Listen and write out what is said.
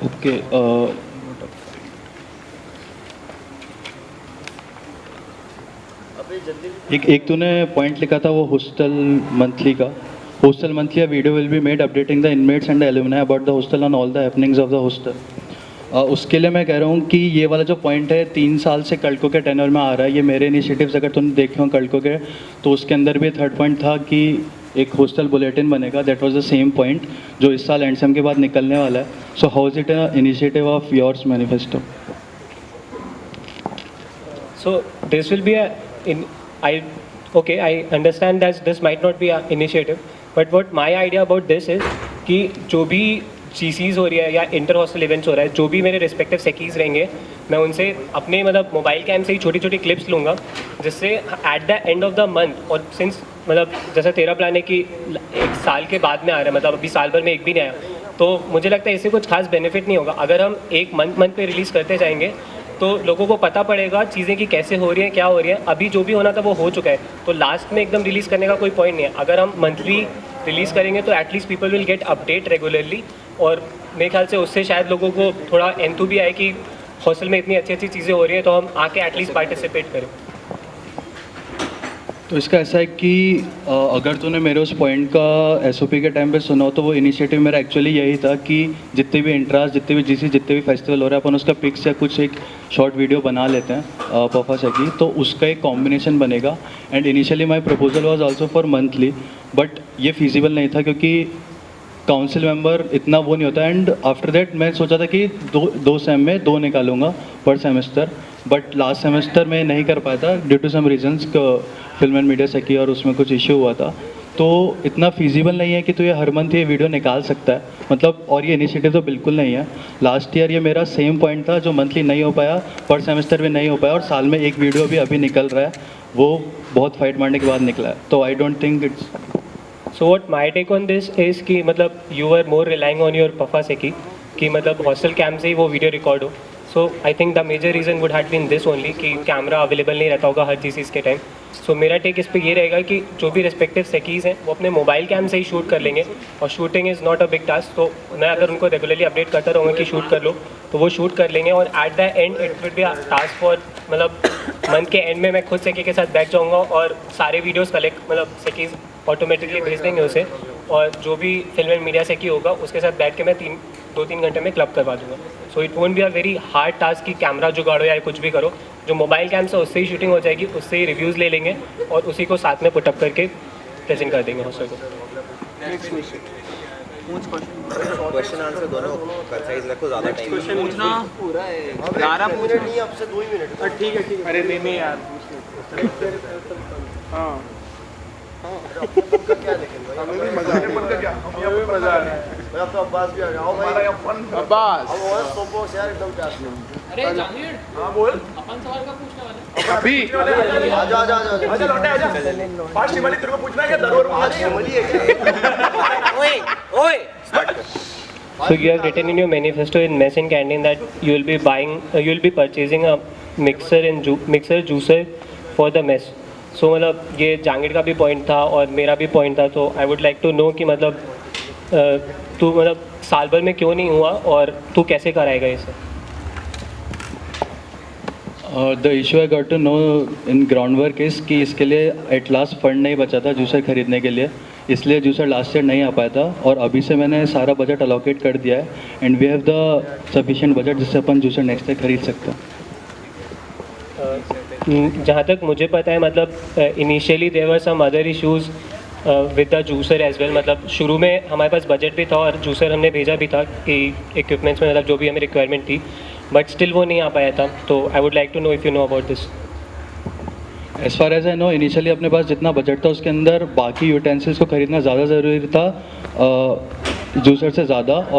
Okay, एक तूने point लिखा था वो हॉस्टल मंथली का. Hostel monthly a video will be made updating the inmates and the alumni about the hostel on all the happenings of the hostel. उसके लिए मैं कह रहा हूँ कि ये वाला जो पॉइंट है 3 साल से कल्को के टेनर में आ रहा है. ये मेरे इनिशिएटिव्स अगर तुमने देखे हो कल्को के, तो उसके अंदर भी थर्ड पॉइंट था कि एक हॉस्टल बुलेटिन बनेगा. That was the same point जो इस साल एंडसम के बाद निकलने वाला है. So how is it an initiative of yours manifesto? So this will be I understand that this might not be an initiative, but what my idea about this is कि जो भी GCs हो रही है या इंटर हॉस्टल इवेंट्स हो रहा है, जो भी मेरे रिस्पेक्टिव सेकीज रहेंगे, मैं उनसे अपने मतलब मोबाइल कैम से ही छोटी छोटी क्लिप्स लूँगा, जिससे at the end of the month, और सिंस मतलब जैसा तेरा प्लान है कि 1 साल के बाद में आ रहा है, मतलब अभी साल भर में एक भी नहीं आया, तो मुझे लगता है इससे कुछ खास बेनिफिट नहीं होगा. अगर हम एक मंथ पे रिलीज़ करते जाएंगे तो लोगों को पता पड़ेगा चीज़ें कि कैसे हो रही हैं, क्या हो रही है. अभी जो भी होना था वो हो चुका है, तो लास्ट में एकदम रिलीज़ करने का कोई पॉइंट नहीं है. अगर हम मंथली रिलीज़ करेंगे तो at least people will get update regularly, और मेरे ख्याल से उससे शायद लोगों को थोड़ा एंथू भी आए कि हॉस्टल में इतनी अच्छी अच्छी चीज़ें हो रही हैं, तो हम आके एटलीस्ट पार्टिसिपेट करें. तो इसका ऐसा है कि अगर तूने मेरे उस पॉइंट का एसओपी के टाइम पे सुना हो, तो वो इनिशिएटिव मेरा एक्चुअली यही था कि जितने भी इंट्रास, जितने भी जीसी, जितने भी फेस्टिवल हो रहे हैं, अपन उसका पिक्स या कुछ एक शॉर्ट वीडियो बना लेते हैं पफा से की, तो उसका एक कॉम्बिनेशन बनेगा. And initially my proposal was also for monthly, but ये फिजिबल नहीं था क्योंकि काउंसिल मेंबर इतना वो नहीं होता. एंड आफ्टर दैट मैं सोचा था कि दो सेम में 2 निकालूंगा पर सेमेस्टर, बट लास्ट सेमेस्टर में नहीं कर पाया था due to some reasons. Film and media सेकी और उसमें कुछ इश्यू हुआ था, तो इतना फिजिबल नहीं है कि तो ये हर मंथ ये वीडियो निकाल सकता है, मतलब. और ये इनिशिएटिव तो बिल्कुल नहीं है. लास्ट ईयर ये मेरा सेम पॉइंट था जो मंथली नहीं हो पाया, पर सेमेस्टर भी नहीं हो पाया, और साल में एक वीडियो भी अभी निकल रहा है, वो बहुत फाइट मारने के बाद निकला है. तो I don't think it's. So what my take on this is कि मतलब you are more relying on your पफा सेकी कि मतलब हॉस्टल कैम्प से ही वो वीडियो रिकॉर्ड हो. So I think the major reason would have been this only कि कैमरा अवेलेबल नहीं रहता होगा हर चीज़ के टाइम. सो मेरा टेक इस पे ये रहेगा कि जो भी रिस्पेक्टिव सेकीज़ हैं वो अपने मोबाइल कैम से ही शूट कर लेंगे, और shooting is not a big task. तो मैं अगर उनको रेगुलरली अपडेट करता रहूँगा कि शूट कर लो, तो वो शूट कर लेंगे, और at the end it will be a task for मतलब मंथ के एंड में मैं खुद सेकी के साथ बैठ जाऊँगा और सारे वीडियोज़ कलेक्ट मतलब सेकीज़ ऑटोमेटिकली भेज देंगे उसे, और जो भी फिल्म एंड मीडिया सेकी होगा उसके साथ बैठ के मैं 2-3 घंटे में क्लब करवा दूँगा. So it won't be a very hard task कि कैमरा जुगाड़ो या कुछ भी करो. जो मोबाइल कैम से उससे ही शूटिंग हो जाएगी, उससे ही रिव्यूज़ ले लेंगे और उसी को साथ में पुटअप करके प्रेजेंट कर देंगे हॉस्टल को. क्वेश्चन आंसर दोनों कंसाइज रखो, ज़्यादा टाइम पूछना पूरा है यार, पूछ नहीं अब से 2 ही मिनट. ठीक है. अरे नहीं यार, हाँ क्या देखेंगे हमें भी मजा आ रहा है. अब तो अब्बास भी आ गया. आओ भाई अब्बास, अब वो सोपो से यार एकदम प्यास में. अरे जामिर, हाँ बोल. अपन सवाल का पूछने वाले हैं अभी आजा लौटे आजा. पांच शिमली तेरे को पूछना है क्या? दरबार में आज शिमली है. ओए So you have written in your manifesto in Mess and Canteen that you will be purchasing a mixer juicer for the mess. So मतलब ये जहांगीर का भी पॉइंट था और मेरा भी पॉइंट था. तो I would like to know कि मतलब तू मतलब साल भर में क्यों नहीं हुआ और तू कैसे कराएगा इसे? The issue I got to know in ground work इस कि इसके लिए एट लास्ट फंड नहीं बचा था जूसर खरीदने के लिए, इसलिए जूसर लास्ट ईयर नहीं आ पाया था. और अभी से मैंने सारा बजट अलोकेट कर दिया है, and we have the sufficient budget जिससे अपन जूसर नेक्स्ट ईयर खरीद सकते हैं. जहाँ तक मुझे पता है मतलब initially there were some other issues with the juicer as well. मतलब शुरू में हमारे पास बजट भी था और जूसर हमने भेजा भी था कि इक्विपमेंट्स में मतलब जो भी हमें रिक्वायरमेंट थी, बट स्टिल वो नहीं आ पाया था. तो I would like to know if you know about this. As far as I know, initially अपने पास जितना बजट था उसके अंदर बाकी यूटेंसिल्स को खरीदना ज़्यादा ज़रूरी था जूसर से ज़्यादा. और